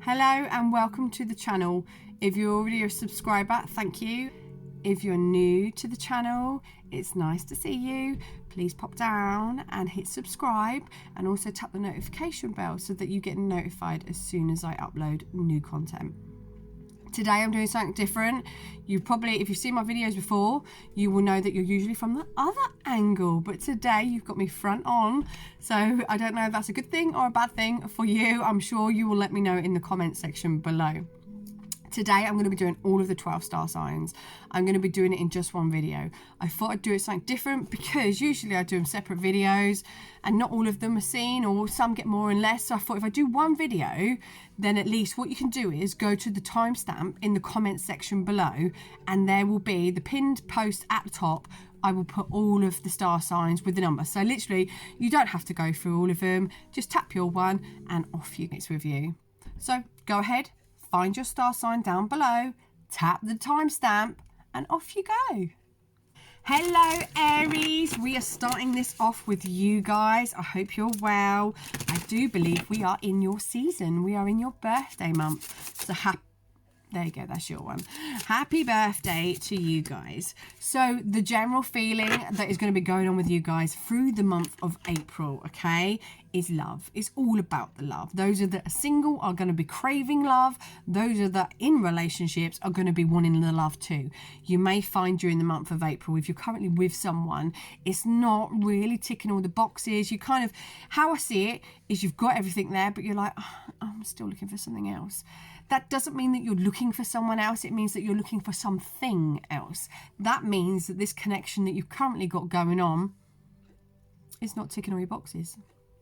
Hello and welcome to the channel. If you're already a subscriber, thank you. If you're new to the channel, it's nice to see you. Please pop down and hit subscribe and also tap the notification bell so that you get notified as soon as I upload new content. Today I'm doing something different. You probably, if you've seen my videos before, you will know that you're usually from the other angle, but today you've got me front on. So I don't know if that's a good thing or a bad thing for you. I'm sure you will let me know in the comment section below. Today I'm going to be doing all of the 12 star signs. I'm going to be doing it in just one video. I thought I'd do it something different because usually I do them separate videos and not all of them are seen, or some get more and less. So I thought if I do one video, then at least what you can do is go to the timestamp in the comment section below, and there will be the pinned post at the top. I will put all of the star signs with the number. So literally you don't have to go through all of them. Just tap your one and off you it's with you. So go ahead. Find your star sign down below, tap the timestamp, and off you go. Hello Aries, we are starting this off with you guys. I hope you're well. I do believe we are in your season. We are in your birthday month. So there you go, that's your one. Happy birthday to you guys. So the general feeling that is going to be going on with you guys through the month of April, okay, is love. It's all about the love. Those that are single are going to be craving love. Those that are in relationships are going to be wanting the love too. You may find during the month of April, if you're currently with someone, it's not really ticking all the boxes. You kind of, how I see it is you've got everything there, but you're like, oh, I'm still looking for something else. That doesn't mean that you're looking for someone else. It means that you're looking for something else. That means that this connection that you've currently got going on is not ticking all your boxes.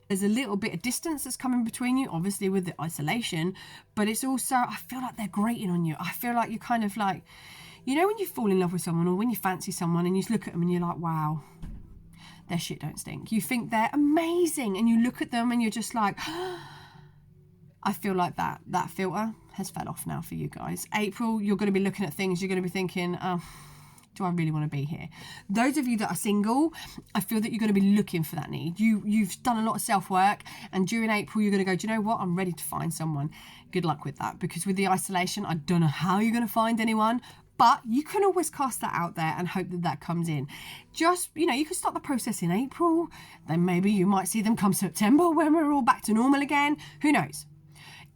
There's a little bit of distance that's coming between you, obviously with the isolation, but it's also, I feel like they're grating on you. I feel like you're kind of like, you know when you fall in love with someone or when you fancy someone and you just look at them and you're like, wow, their shit don't stink. You think they're amazing and you look at them and you're just like, I feel like that filter has fell off now for you guys. April, you're going to be looking at things, you're going to be thinking, do I really want to be here? Those of you that are single, I feel that you're going to be looking for that need. You've done a lot of self-work, and during April you're going to go, do you know what? I'm ready to find someone. Good luck with that, because with the isolation, I don't know how you're going to find anyone, but you can always cast that out there and hope that that comes in. Just, you know, you can start the process in April, then maybe you might see them come September when we're all back to normal again. Who knows?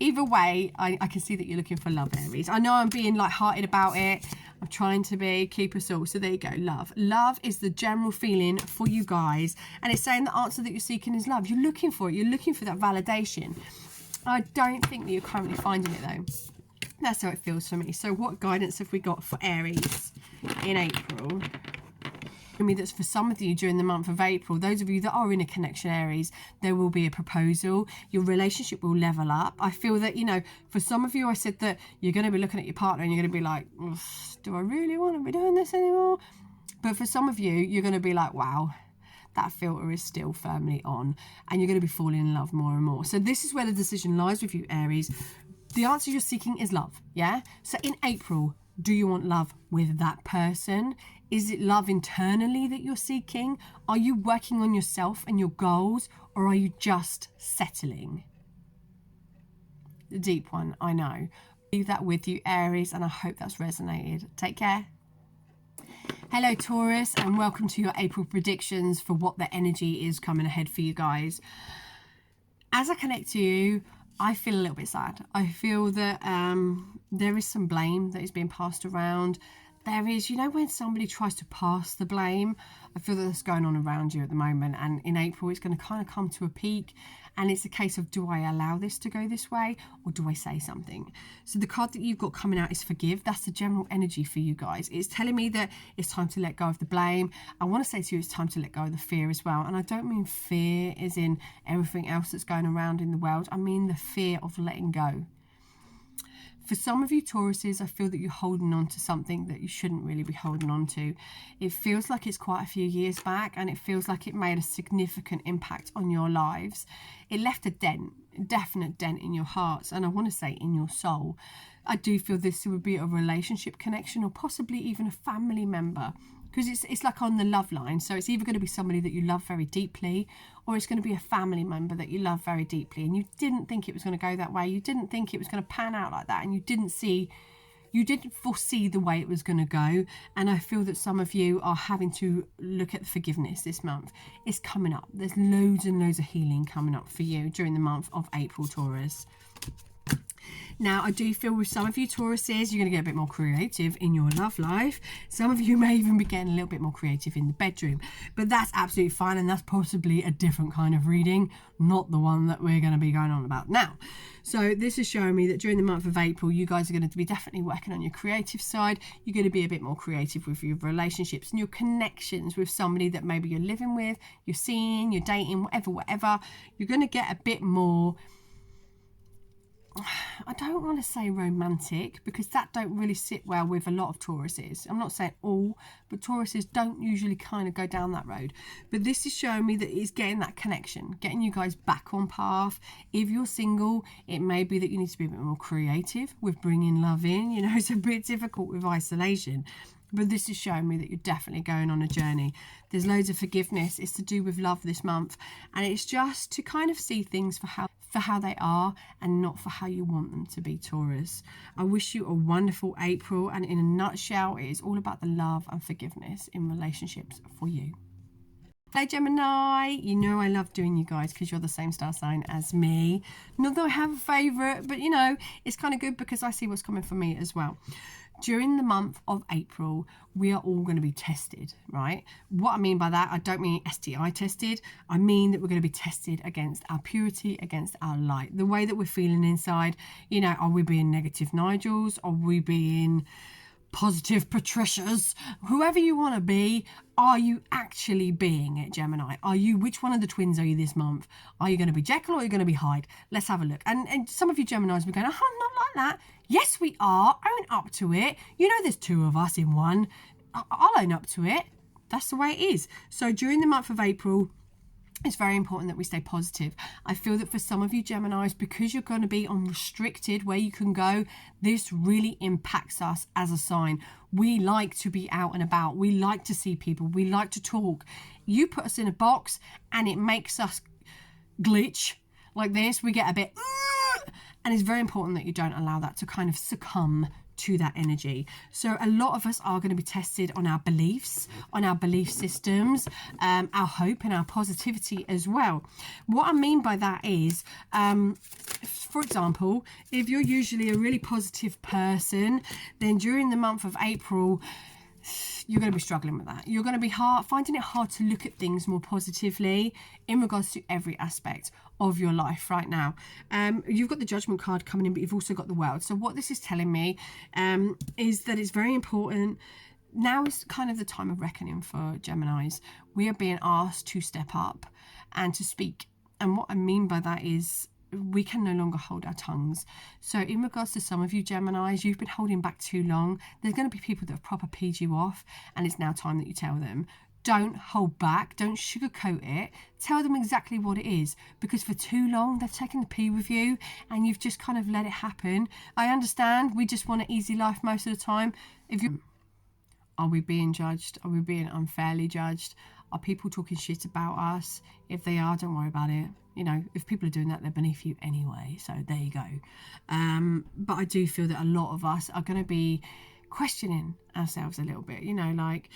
Either way, I can see that you're looking for love, Aries. I know I'm being light-hearted about it. I'm trying to keep us all. So there you go, love. Love is the general feeling for you guys. And it's saying the answer that you're seeking is love. You're looking for it. You're looking for that validation. I don't think that you're currently finding it, though. That's how it feels for me. So what guidance have we got for Aries in April? I mean, that's for some of you during the month of April. Those of you that are in a connection, Aries, there will be a proposal. Your relationship will level up. I feel that, you know, for some of you, I said that you're going to be looking at your partner and you're going to be like, do I really want to be doing this anymore? But for some of you, you're going to be like, wow, that filter is still firmly on, and you're going to be falling in love more and more. So this is where the decision lies with you, Aries. The answer you're seeking is love, yeah? So in April, do you want love with that person? Is it love internally that you're seeking? Are you working on yourself and your goals, or are you just settling? The deep one, I know. Leave that with you, Aries, and I hope that's resonated. Take care. Hello, Taurus, and welcome to your April predictions for what the energy is coming ahead for you guys. As I connect to you, I feel a little bit sad. I feel that there is some blame that is being passed around. There is, you know, when somebody tries to pass the blame, I feel that that's going on around you at the moment. And in April, it's going to kind of come to a peak. And it's a case of, do I allow this to go this way, or do I say something? So the card that you've got coming out is forgive. That's the general energy for you guys. It's telling me that it's time to let go of the blame. I want to say to you, it's time to let go of the fear as well. And I don't mean fear as in everything else that's going around in the world. I mean the fear of letting go. For some of you Tauruses, I feel that you're holding on to something that you shouldn't really be holding on to. It feels like it's quite a few years back, and it feels like it made a significant impact on your lives. It left a dent, a definite dent in your hearts, and I want to say in your soul. I do feel this would be a relationship connection, or possibly even a family member because it's like on the love line. So it's either going to be somebody that you love very deeply, or it's going to be a family member that you love very deeply, and you didn't think it was going to go that way. You didn't think it was going to pan out like that, and you didn't foresee the way it was going to go. And I feel that some of you are having to look at forgiveness this month. It's coming up. There's loads and loads of healing coming up for you during the month of April, Taurus. Now, I do feel with some of you Tauruses, you're going to get a bit more creative in your love life. Some of you may even be getting a little bit more creative in the bedroom, but that's absolutely fine, and that's possibly a different kind of reading, not the one that we're going to be going on about now. So this is showing me that during the month of April, you guys are going to be definitely working on your creative side. You're going to be a bit more creative with your relationships and your connections with somebody that maybe you're living with, you're seeing, you're dating, whatever. You're going to get a bit more, I don't want to say romantic, because that don't really sit well with a lot of Tauruses. I'm not saying all, but Tauruses don't usually kind of go down that road. But this is showing me that it's getting that connection, getting you guys back on path. If you're single, it may be that you need to be a bit more creative with bringing love in. You know, it's a bit difficult with isolation. But this is showing me that you're definitely going on a journey. There's loads of forgiveness. It's to do with love this month. And it's just to kind of see things for how they are and not for how you want them to be, Taurus. I wish you a wonderful April. And in a nutshell, it is all about the love and forgiveness in relationships for you. Hey Gemini, you know I love doing you guys because you're the same star sign as me. Not that I have a favourite, but you know, it's kind of good because I see what's coming for me as well. During the month of April, we are all going to be tested, right? What I mean by that, I don't mean STI tested. I mean that we're going to be tested against our purity, against our light. The way that we're feeling inside, you know, are we being negative Nigels? Are we being positive Patricias? Whoever you want to be, are you actually being it, Gemini? Which one of the twins are you this month? Are you going to be Jekyll or are you going to be Hyde? Let's have a look. And some of you Geminis will be going, oh, I'm not like that. Yes, we are. Own up to it. You know there's two of us in one. I'll own up to it. That's the way it is. So during the month of April, it's very important that we stay positive. I feel that for some of you Geminis, because you're going to be on restricted where you can go, this really impacts us as a sign. We like to be out and about. We like to see people. We like to talk. You put us in a box and it makes us glitch like this. We get a bit, and it's very important that you don't allow that to kind of succumb to that energy. So a lot of us are going to be tested on our beliefs, on our belief systems, our hope and our positivity as well. What I mean by that is, for example, if you're usually a really positive person, then during the month of April, you're going to be struggling with that. You're going to be finding it hard to look at things more positively in regards to every aspect of your life right now. You've got the Judgment card coming in, but you've also got the World. So what this is telling me is that it's very important. Now is kind of the time of reckoning for Geminis. We are being asked to step up and to speak. And what I mean by that is we can no longer hold our tongues. So in regards to some of you Geminis, you've been holding back too long. There's going to be people that have proper peed you off, and it's now time that you tell them. Don't hold back. Don't sugarcoat it. Tell them exactly what it is, because for too long they've taken the pee with you and you've just kind of let it happen. I understand we just want an easy life most of the time. Are we being judged? Are we being unfairly judged? Are people talking shit about us? If they are, don't worry about it. You know, if people are doing that, they're beneath you anyway. So there you go. But I do feel that a lot of us are going to be questioning ourselves a little bit. You know, like,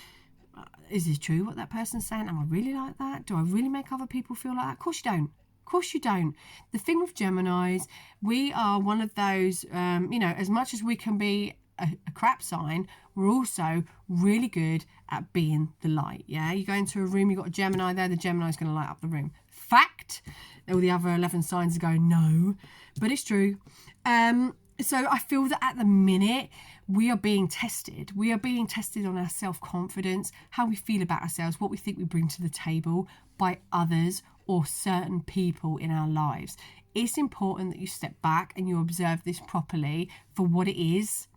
is this true what that person's saying? Am I really like that? Do I really make other people feel like that? Of course you don't. Of course you don't. The thing with Geminis, we are one of those, you know, as much as we can be a crap sign, we're also really good at being the light. Yeah, you go into a room, you've got a Gemini there, the Gemini's going to light up the room. Fact. All the other 11 signs are going no, but it's true. So I feel that at the minute we are being tested. We are being tested on our self-confidence, how we feel about ourselves, what we think we bring to the table by others or certain people in our lives. It's important that you step back and you observe this properly for what it is.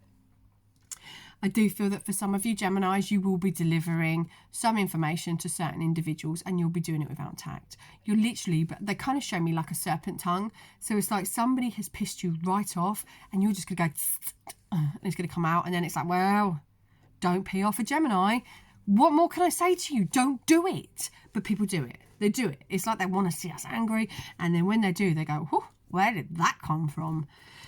I do feel that for some of you Geminis, you will be delivering some information to certain individuals and you'll be doing it without tact. You're literally, but they kind of show me like a serpent tongue. So it's like somebody has pissed you right off and you're just going to go, and it's going to come out. And then it's like, well, don't pee off a Gemini. What more can I say to you? Don't do it. But people do it. They do it. It's like they want to see us angry. And then when they do, they go, whew, where did that come from?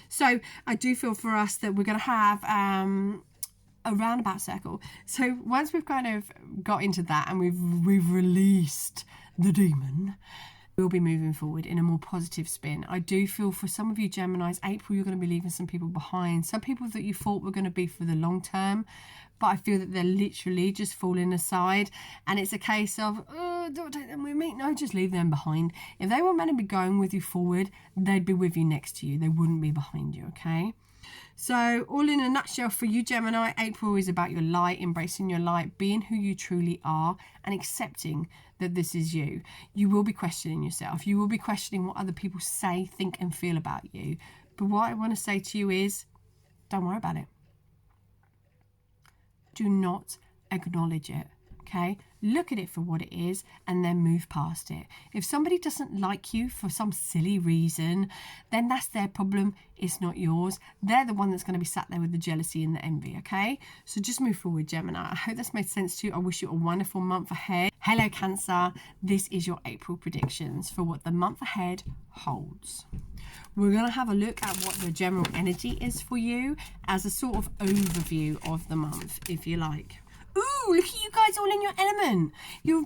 So I do feel for us that we're going to have a roundabout circle. So once we've kind of got into that and we've released the demon, we'll be moving forward in a more positive spin. I do feel for some of you Geminis, April, you're going to be leaving some people behind. Some people that you thought were going to be for the long term, but I feel that they're literally just falling aside. And it's a case of, oh, don't take them with me. No, just leave them behind. If they were meant to be going with you forward, they'd be with you next to you. They wouldn't be behind you, okay? So all in a nutshell for you Gemini, April is about your light, embracing your light, being who you truly are and accepting that this is you. You will be questioning yourself. You will be questioning what other people say, think and feel about you. But what I want to say to you is, don't worry about it. Do not acknowledge it, okay? Look at it for what it is and then move past it. If somebody doesn't like you for some silly reason, then that's their problem. It's not yours. They're the one that's going to be sat there with the jealousy and the envy, okay? So just move forward, Gemini. I hope that's made sense to you. I wish you a wonderful month ahead. Hello, Cancer. This is your April predictions for what the month ahead holds. We're going to have a look at what the general energy is for you as a sort of overview of the month, if you like. Ooh, look at you guys all in your element. You're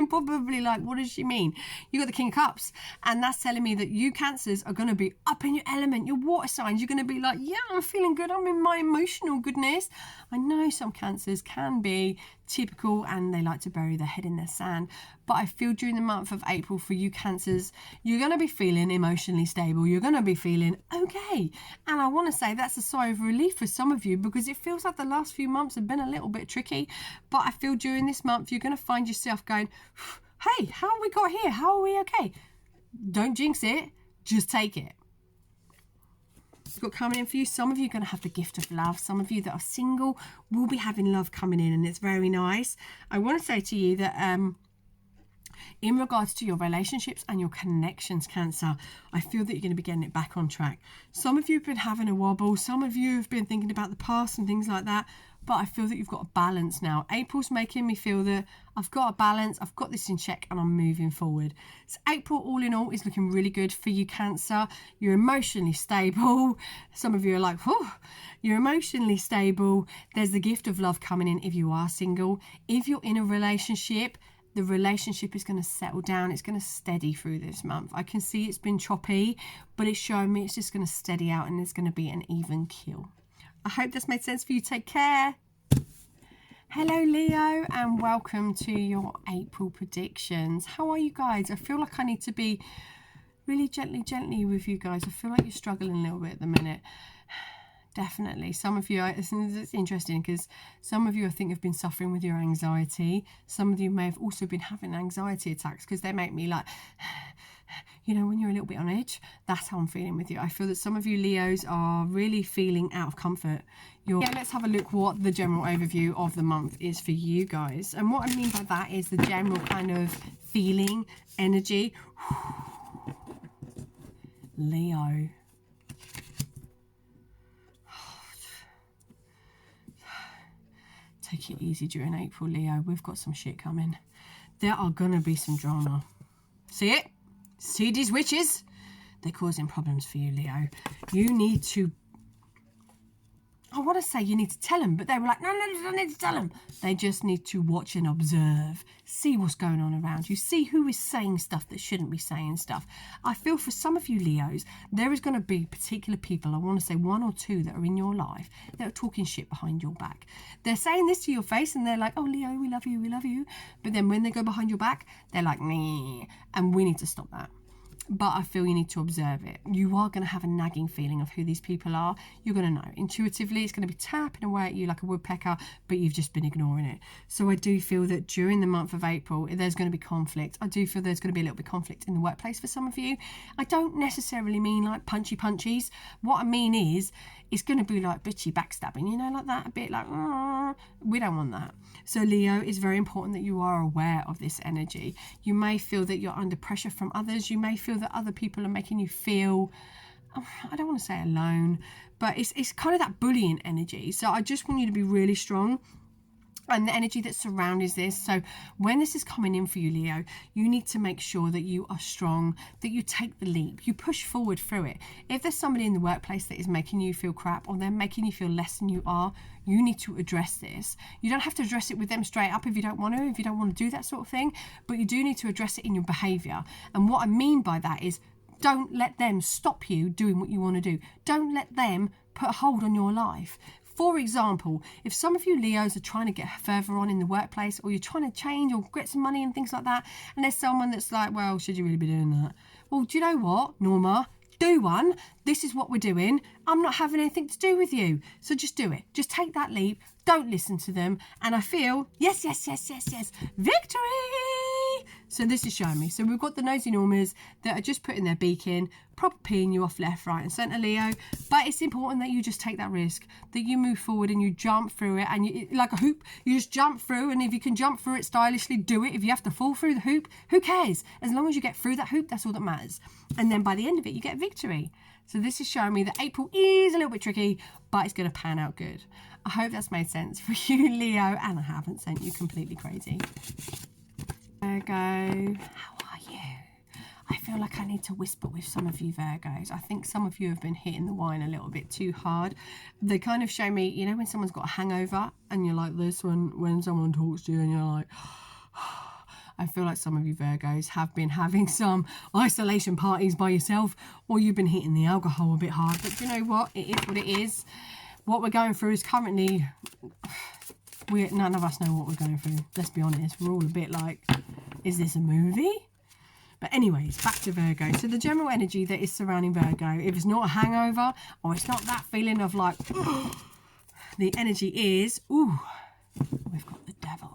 probably like, what does she mean? You got the King of Cups, and that's telling me that you Cancers are going to be up in your element. Your water signs, you're going to be like, yeah, I'm feeling good. I'm in my emotional goodness. I know some Cancers can be typical and they like to bury their head in their sand, but I feel during the month of April for you Cancers, you're going to be feeling emotionally stable. You're going to be feeling okay, and I want to say that's a sigh of relief for some of you, because it feels like the last few months have been a little bit tricky, but I feel during this month you're going to find yourself going, hey, how have we got here? How are we okay? Don't jinx it, just take it. Got coming in for you. Some of you are going to have the gift of love. Some of you that are single will be having love coming in, and it's very nice. I want to say to you that in regards to your relationships and your connections, Cancer, I feel that you're going to be getting it back on track. Some of you have been having a wobble. Some of you have been thinking about the past and things like that, but I feel that you've got a balance now. April's making me feel that I've got a balance, I've got this in check, and I'm moving forward. So April, all in all, is looking really good for you, Cancer. You're emotionally stable. Some of you are like, oh, you're emotionally stable. There's the gift of love coming in if you are single. If you're in a relationship, the relationship is going to settle down. It's going to steady through this month. I can see it's been choppy, but it's showing me it's just going to steady out and it's going to be an even keel. I hope that's made sense for you. Take care. Hello, Leo, and welcome to your April predictions. How are you guys? I feel like I need to be really gently with you guys. I feel like you're struggling a little bit at the minute. Definitely. Some of you, it's interesting because some of you I think have been suffering with your anxiety. Some of you may have also been having anxiety attacks because they make me like, you know, when you're a little bit on edge. That's how I'm feeling with you. I feel that some of you Leos are really feeling out of comfort. Let's have a look what the general overview of the month is for you guys. And what I mean by that is the general kind of feeling, energy. Leo. Take it easy during April, Leo. We've got some shit coming. There are going to be some drama. See it? See these witches? They're causing problems for you, Leo. You need to... I want to say you need to tell them, but they were like, no, I don't need to tell them. They just need to watch and observe. See what's going on around you. See who is saying stuff that shouldn't be saying stuff. I feel for some of you Leos, there is going to be particular people, I want to say 1 or 2 that are in your life that are talking shit behind your back. They're saying this to your face and they're like, oh, Leo, we love you, we love you. But then when they go behind your back, they're like, nah. And we need to stop that. But I feel you need to observe it. You are going to have a nagging feeling of who these people are. You're going to know. Intuitively, it's going to be tapping away at you like a woodpecker, but you've just been ignoring it. So I do feel that during the month of April, there's going to be conflict. I do feel there's going to be a little bit of conflict in the workplace for some of you. I don't necessarily mean like punchies. What I mean is, it's going to be like bitchy backstabbing, you know, like that, a bit like, we don't want that. So Leo, it's very important that you are aware of this energy. You may feel that you're under pressure from others. You may feel that other people are making you feel, I don't want to say alone, but it's kind of that bullying energy. So I just want you to be really strong. and the energy that surrounds this. So when this is coming in for you, Leo, you need to make sure that you are strong, that you take the leap, you push forward through it. If there's somebody in the workplace that is making you feel crap, or they're making you feel less than you are, you need to address this. You don't have to address it with them straight up if you don't want to do that sort of thing, but you do need to address it in your behavior. And what I mean by that is, don't let them stop you doing what you want to do. Don't let them put a hold on your life. For example, if some of you Leos are trying to get further on in the workplace, or you're trying to change or get some money and things like that, and there's someone that's like, well, should you really be doing that? Well, do you know what, Norma? Do one. This is what we're doing. I'm not having anything to do with you. So just do it. Just take that leap. Don't listen to them. And I feel, yes, victory. So this is showing me. So we've got the nosy Normas that are just putting their beak in, proper peeing you off left, right and centre, Leo. But it's important that you just take that risk, that you move forward and you jump through it. And you, like a hoop, you just jump through. And if you can jump through it stylishly, do it. If you have to fall through the hoop, who cares? As long as you get through that hoop, that's all that matters. And then by the end of it, you get victory. So this is showing me that April is a little bit tricky, but it's going to pan out good. I hope that's made sense for you, Leo, and I haven't sent you completely crazy. Virgo, how are you? I feel like I need to whisper with some of you Virgos. I think some of you have been hitting the wine a little bit too hard. They kind of show me, you know, when someone's got a hangover and you're like this when someone talks to you and you're like, I feel like some of you Virgos have been having some isolation parties by yourself, or you've been hitting the alcohol a bit hard. But you know what? It is what it is. What we're going through is currently, none of us know what we're going through. Let's be honest. We're all a bit like, is this a movie? But anyways, back to Virgo. So the general energy that is surrounding Virgo, if it's not a hangover, or it's not that feeling of like, the energy is, ooh, we've got the devil.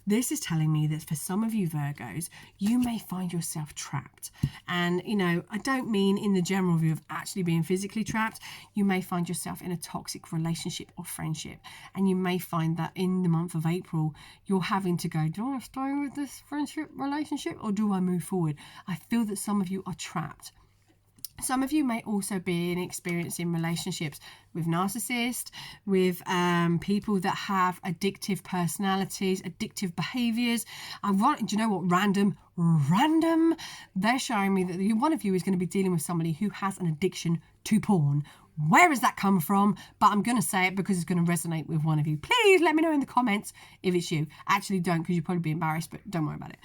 This is telling me that for some of you Virgos, you may find yourself trapped. And, you know, I don't mean in the general view of actually being physically trapped. You may find yourself in a toxic relationship or friendship. And you may find that in the month of April, you're having to go, do I stay with this friendship relationship or do I move forward? I feel that some of you are trapped. Some of you may also be experiencing relationships with narcissists, with people that have addictive personalities, addictive behaviours. Do you know what? Random. They're showing me that one of you is going to be dealing with somebody who has an addiction to porn. Where has that come from? But I'm going to say it because it's going to resonate with one of you. Please let me know in the comments if it's you. Actually, don't, because you'll probably be embarrassed, but don't worry about it.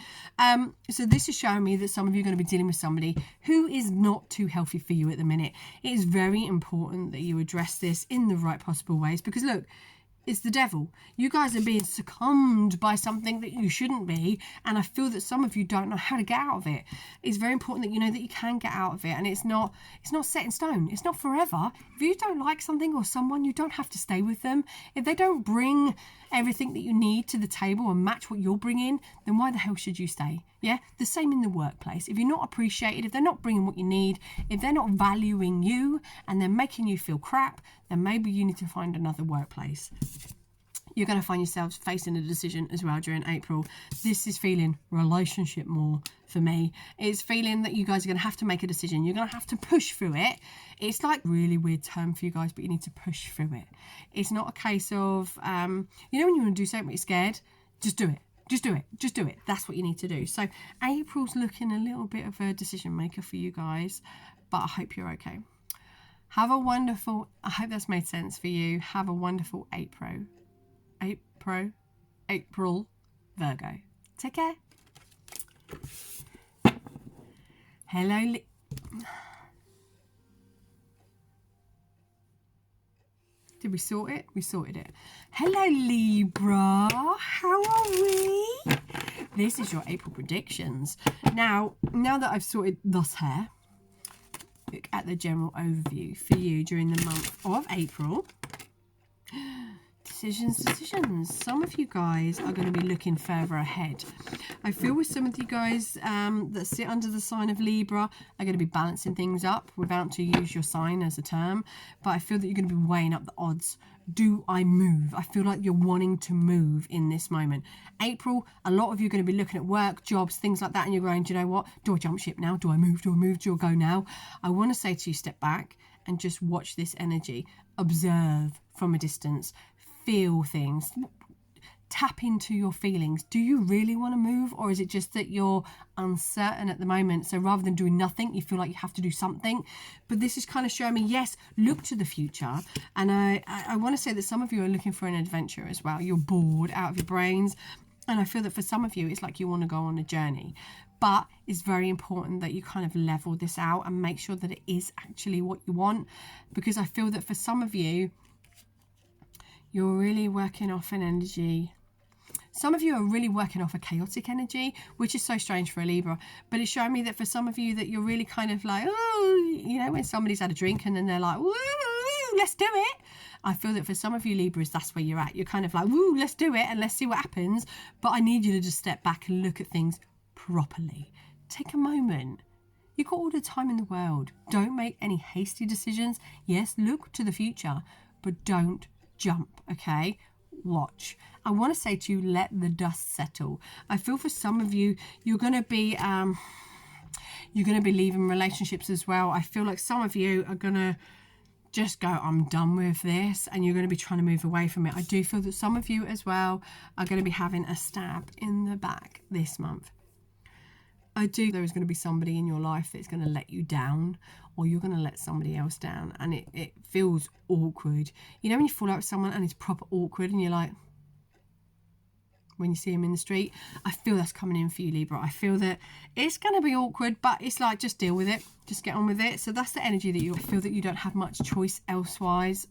So this is showing me that some of you are going to be dealing with somebody who is not too healthy for you at the minute. It is very important that you address this in the right possible ways, because look, it's the devil. You guys are being succumbed by something that you shouldn't be, and I feel that some of you don't know how to get out of it. It's very important that you know that you can get out of it, and it's not set in stone. It's not forever. If you don't like something or someone, you don't have to stay with them. If they don't bring everything that you need to the table and match what you're bringing, then why the hell should you stay? Yeah, the same in the workplace. If you're not appreciated, if they're not bringing what you need, if they're not valuing you and they're making you feel crap, then maybe you need to find another workplace. You're going to find yourselves facing a decision as well during April. This is feeling relationship more for me. It's feeling that you guys are going to have to make a decision. You're going to have to push through it. It's like a really weird term for you guys, but you need to push through it. It's not a case of, you know, when you want to do something but you're scared, just do it. Just do it. Just do it. That's what you need to do. So April's looking a little bit of a decision maker for you guys, but I hope you're okay. Have a wonderful, I hope that's made sense for you. Have a wonderful April, Virgo. Take care. Hello. Did we sort it? We sorted it. Hello, Libra. How are we? This is your April predictions. Now that I've sorted thus here, look at the general overview for you during the month of April. Decisions. Some of you guys are going to be looking further ahead. I feel with some of you guys that sit under the sign of Libra are going to be balancing things up without to use your sign as a term, but I feel that you're going to be weighing up the odds. Do I move? I feel like you're wanting to move in this moment. April, a lot of you are going to be looking at work, jobs, things like that, and you're going, do you know what? Do I jump ship now? Do I move? Do I go now? I want to say to you, step back and just watch this energy. Observe from a distance. Feel things. tap into your feelings. Do you really want to move, or is it just that you're uncertain at the moment? So rather than doing nothing, you feel like you have to do something. But this is kind of showing me, yes, look to the future. And I want to say that some of you are looking for an adventure as well. You're bored out of your brains. And I feel that for some of you, it's like you want to go on a journey. But it's very important that you kind of level this out and make sure that it is actually what you want. Because I feel that for some of you, you're really working off an energy. Some of you are really working off a chaotic energy, which is so strange for a Libra. But it's showing me that for some of you that you're really kind of like, oh, you know, when somebody's had a drink and then they're like, woo, let's do it. I feel that for some of you Libras, that's where you're at. You're kind of like, woo, let's do it and let's see what happens. But I need you to just step back and look at things properly. Take a moment. You've got all the time in the world. Don't make any hasty decisions. Yes, look to the future, but don't jump, okay? Watch. I want to say to you, let the dust settle. I feel for some of you, you're going to be leaving relationships as well. I feel like some of you are going to just go, I'm done with this, and you're going to be trying to move away from it. I do feel that some of you as well are going to be having a stab in the back this month. I do. There is going to be somebody in your life that's going to let you down, or you're going to let somebody else down, and it feels awkward. You know when you fall out with someone and it's proper awkward and you're like, when you see them in the street, I feel that's coming in for you, Libra. I feel that it's going to be awkward, but it's like, just deal with it. Just get on with it. So that's the energy that you feel that you don't have much choice elsewise.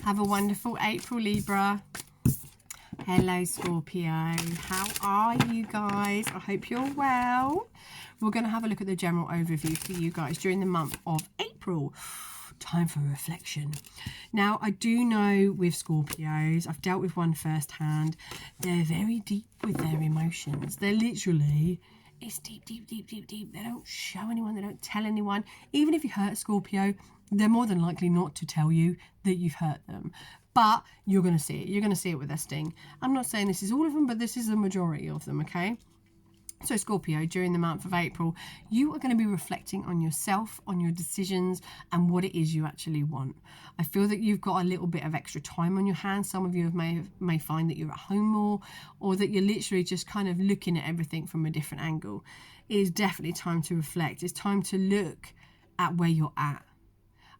Have a wonderful April, Libra. Hello, Scorpio. How are you guys? I hope you're well. We're going to have a look at the general overview for you guys during the month of April. Time for reflection. Now, I do know with Scorpios, I've dealt with one firsthand, they're very deep with their emotions. They're literally, it's deep, deep, deep, deep, deep. They don't show anyone, they don't tell anyone. Even if you hurt a Scorpio, they're more than likely not to tell you that you've hurt them. But you're going to see it. You're going to see it with their sting. I'm not saying this is all of them, but this is the majority of them, okay? So Scorpio, during the month of April, you are going to be reflecting on yourself, on your decisions, and what it is you actually want. I feel that you've got a little bit of extra time on your hands. Some of you may find that you're at home more, or that you're literally just kind of looking at everything from a different angle. It is definitely time to reflect. It's time to look at where you're at.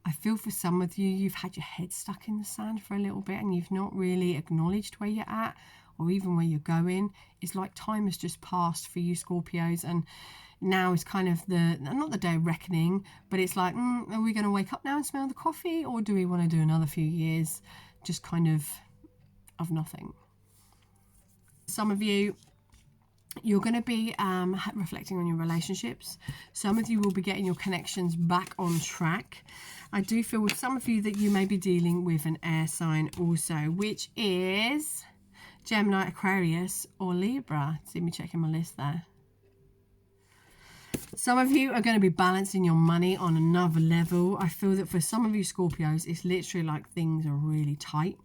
I feel for some of you, you've had your head stuck in the sand for a little bit and you've not really acknowledged where you're at or even where you're going. It's like time has just passed for you Scorpios, and now is kind of not the day of reckoning, but it's like, are we going to wake up now and smell the coffee, or do we want to do another few years just kind of nothing? Some of you, you're going to be reflecting on your relationships. Some of you will be getting your connections back on track. I do feel with some of you that you may be dealing with an air sign also, which is Gemini, Aquarius, or Libra. See me checking my list there. Some of you are going to be balancing your money on another level. I feel that for some of you Scorpios, it's literally like things are really tight.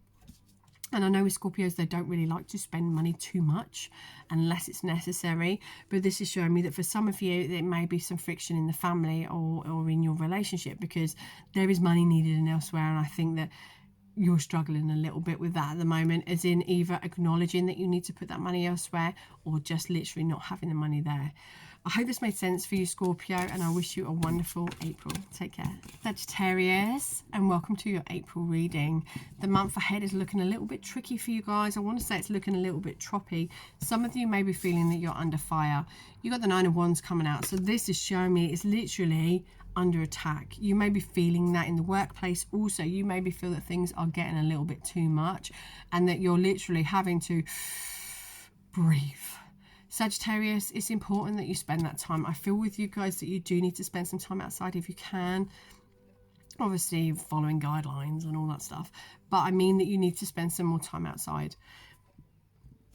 And I know with Scorpios, they don't really like to spend money too much unless it's necessary. But this is showing me that for some of you, there may be some friction in the family or in your relationship, because there is money needed and elsewhere. And I think that you're struggling a little bit with that at the moment, as in either acknowledging that you need to put that money elsewhere or just literally not having the money there. I hope this made sense for you, Scorpio, and I wish you a wonderful April. Take care. Sagittarius, and welcome to your April reading. The month ahead is looking a little bit tricky for you guys. I want to say it's looking a little bit troppy. Some of you may be feeling that you're under fire. You got the Nine of Wands coming out, so this is showing me it's literally under attack. You may be feeling that in the workplace also. You maybe feel that things are getting a little bit too much and that you're literally having to breathe. Sagittarius, it's important that you spend that time. I feel with you guys that you do need to spend some time outside if you can. Obviously following guidelines and all that stuff. But I mean that you need to spend some more time outside.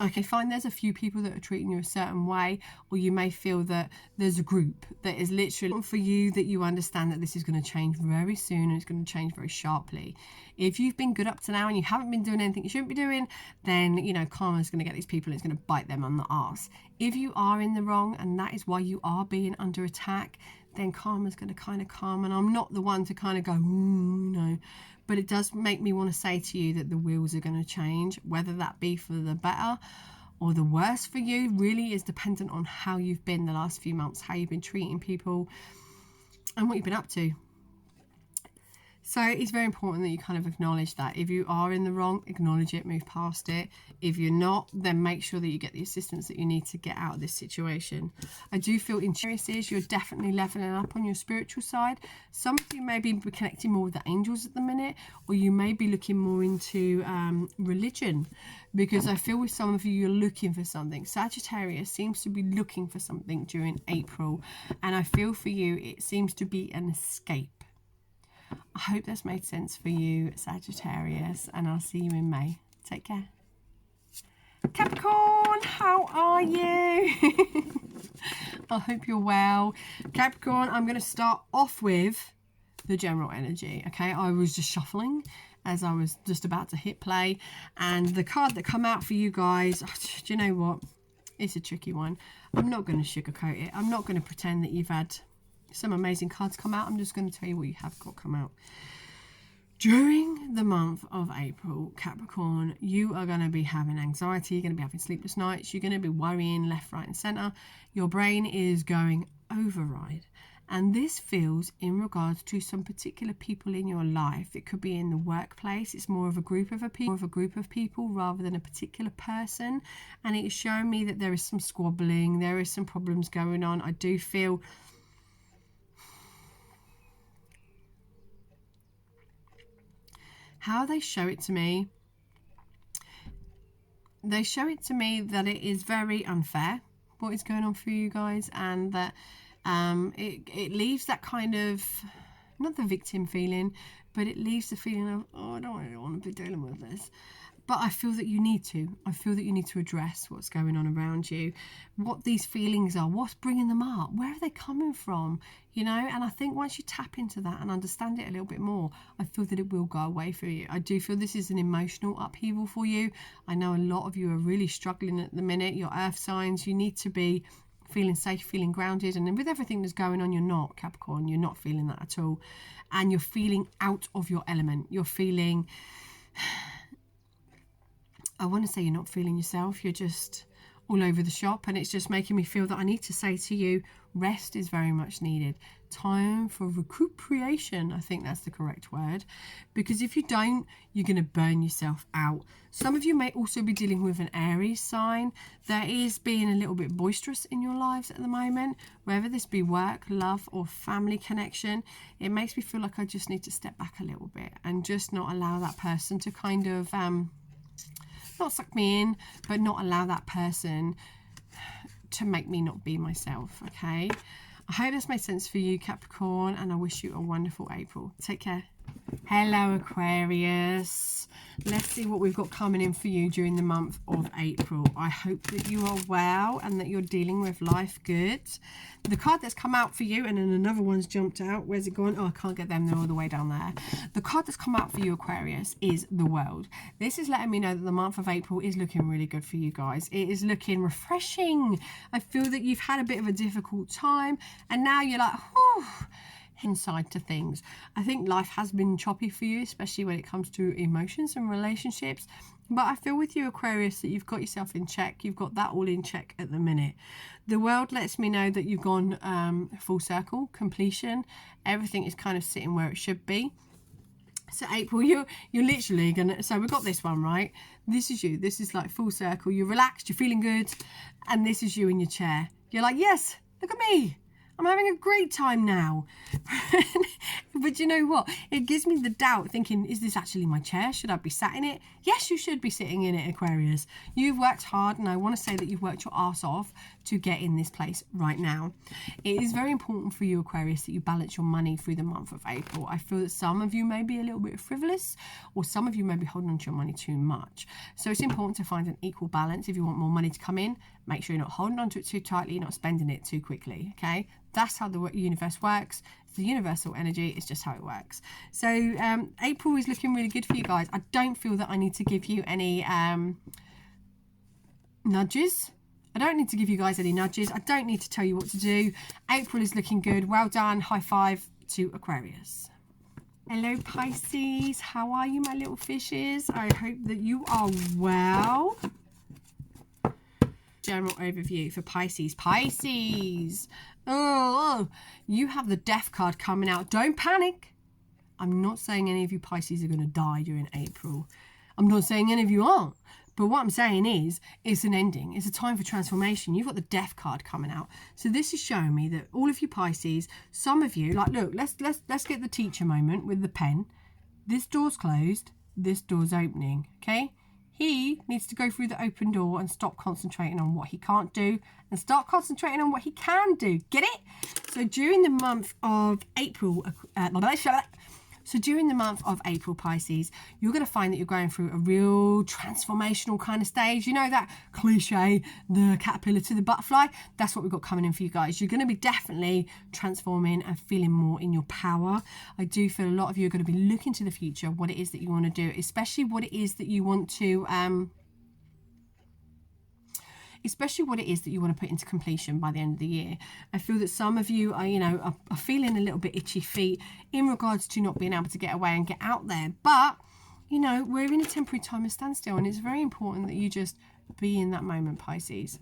Okay, fine, there's a few people that are treating you a certain way, or you may feel that there's a group that is literally for you, that you understand that this is going to change very soon and it's going to change very sharply. If you've been good up to now and you haven't been doing anything you shouldn't be doing, then, you know, karma's going to get these people and it's going to bite them on the arse. If you are in the wrong and that is why you are being under attack, then karma's going to kind of come. And I'm not the one to kind of go, ooh, no. But it does make me want to say to you that the wheels are going to change, whether that be for the better or the worse for you. Really is dependent on how you've been the last few months, how you've been treating people and what you've been up to. So it's very important that you kind of acknowledge that. If you are in the wrong, acknowledge it, move past it. If you're not, then make sure that you get the assistance that you need to get out of this situation. I do feel in Aries, you're definitely leveling up on your spiritual side. Some of you may be connecting more with the angels at the minute, or you may be looking more into religion, because I feel with some of you, you're looking for something. Sagittarius seems to be looking for something during April, and I feel for you, it seems to be an escape. I hope that's made sense for you, Sagittarius, and I'll see you in May. Take care. Capricorn, how are you? I hope you're well. Capricorn, I'm going to start off with the general energy, okay? I was just shuffling as I was just about to hit play, and the card that come out for you guys, do you know what? It's a tricky one. I'm not going to sugarcoat it. I'm not going to pretend that you've had some amazing cards come out. I'm just going to tell you what you have got come out. During the month of April, Capricorn, you are going to be having anxiety, you're going to be having sleepless nights, you're going to be worrying left, right and centre. Your brain is going override. And this feels in regards to some particular people in your life. It could be in the workplace. It's more of a group of people rather than a particular person. And it is showing me that there is some squabbling, there is some problems going on. I do feel how they show it to me. They show it to me that it is very unfair what is going on for you guys, and that it leaves that kind of, not the victim feeling, but it leaves the feeling of, oh, I don't really want to be dealing with this. But I feel that you need to. I feel that you need to address what's going on around you, what these feelings are, what's bringing them up, where are they coming from, you know? And I think once you tap into that and understand it a little bit more, I feel that it will go away for you. I do feel this is an emotional upheaval for you. I know a lot of you are really struggling at the minute. Your earth signs, you need to be feeling safe, feeling grounded. And with everything that's going on, you're not, Capricorn. You're not feeling that at all. And you're feeling out of your element. You're feeling... I want to say you're not feeling yourself, you're just all over the shop, and it's just making me feel that I need to say to you, rest is very much needed. Time for recuperation, I think that's the correct word, because if you don't, you're going to burn yourself out. Some of you may also be dealing with an Aries sign that is being a little bit boisterous in your lives at the moment, whether this be work, love or family connection. It makes me feel like I just need to step back a little bit and just not allow that person to kind of not suck me in, but not allow that person to make me not be myself, okay? I hope this made sense for you, Capricorn, and I wish you a wonderful April. Take care. Hello, Aquarius. Let's see what we've got coming in for you during the month of April. I hope that you are well and that you're dealing with life good. The card that's come out for you, and then another one's jumped out. Where's it gone? Oh, I can't get them. They're all the way down there. The card that's come out for you, Aquarius, is the World. This is letting me know that the month of April is looking really good for you guys. It is looking refreshing. I feel that you've had a bit of a difficult time, and now you're like, whew, inside to things. I think life has been choppy for you, especially when it comes to emotions and relationships, but I feel with you, Aquarius, that you've got yourself in check. You've got that all in check at the minute. The World lets me know that you've gone full circle, completion. Everything is kind of sitting where it should be. So April, you're literally gonna, so we've got this one, right? This is you. This is like full circle. You're relaxed, you're feeling good, and this is you in your chair. You're like, yes, look at me, I'm having a great time now. But you know what? It gives me the doubt, thinking, is this actually my chair? Should I be sat in it? Yes, you should be sitting in it, Aquarius. You've worked hard, and I want to say that you've worked your arse off to get in this place right now. It is very important for you, Aquarius, that you balance your money through the month of April. I feel that some of you may be a little bit frivolous, or some of you may be holding on to your money too much. So it's important to find an equal balance. If you want more money to come in, make sure you're not holding on to it too tightly, you're not spending it too quickly, okay? That's how the universe works. It's the universal energy. It's just how it works. So April is looking really good for you guys. I don't feel that I need to give you any nudges. I don't need to give you guys any nudges. I don't need to tell you what to do. April is looking good. Well done. High five to Aquarius. Hello, Pisces. How are you, my little fishes? I hope that you are well. General overview for Pisces. Pisces. Oh, you have the death card coming out. Don't panic. I'm not saying any of you Pisces are going to die during April. I'm not saying any of you aren't. But what I'm saying is, it's an ending. It's a time for transformation. You've got the death card coming out. So this is showing me that all of you Pisces, some of you, like, look, let's get the teacher moment with the pen. This door's closed. This door's opening. Okay? He needs to go through the open door and stop concentrating on what he can't do and start concentrating on what he can do. Get it? So during the month of April, Pisces, you're going to find that you're going through a real transformational kind of stage. You know that cliche, the caterpillar to the butterfly? That's what we've got coming in for you guys. You're going to be definitely transforming and feeling more in your power. I do feel a lot of you are going to be looking to the future, what it is that you want to do, especially what it is that you want to... especially what it is that you want to put into completion by the end of the year. I feel that some of you are, are feeling a little bit itchy feet in regards to not being able to get away and get out there. But, we're in a temporary time of standstill, and it's very important that you just be in that moment, Pisces.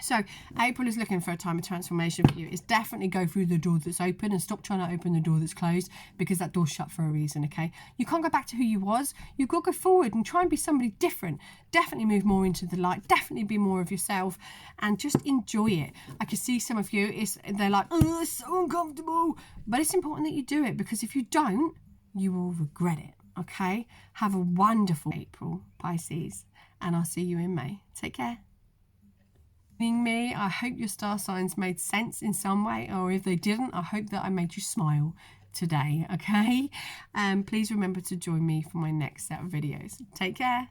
So April is looking for a time of transformation for you. It's definitely go through the door that's open and stop trying to open the door that's closed, because that door's shut for a reason, okay? You can't go back to who you was. You've got to go forward and try and be somebody different. Definitely move more into the light. Definitely be more of yourself and just enjoy it. I can see some of you, they're like, oh, it's so uncomfortable. But it's important that you do it, because if you don't, you will regret it, okay? Have a wonderful April, Pisces, and I'll see you in May. Take care. Me, I hope your star signs made sense in some way, or if they didn't, I hope that I made you smile today, okay? Please remember to join me for my next set of videos. Take care.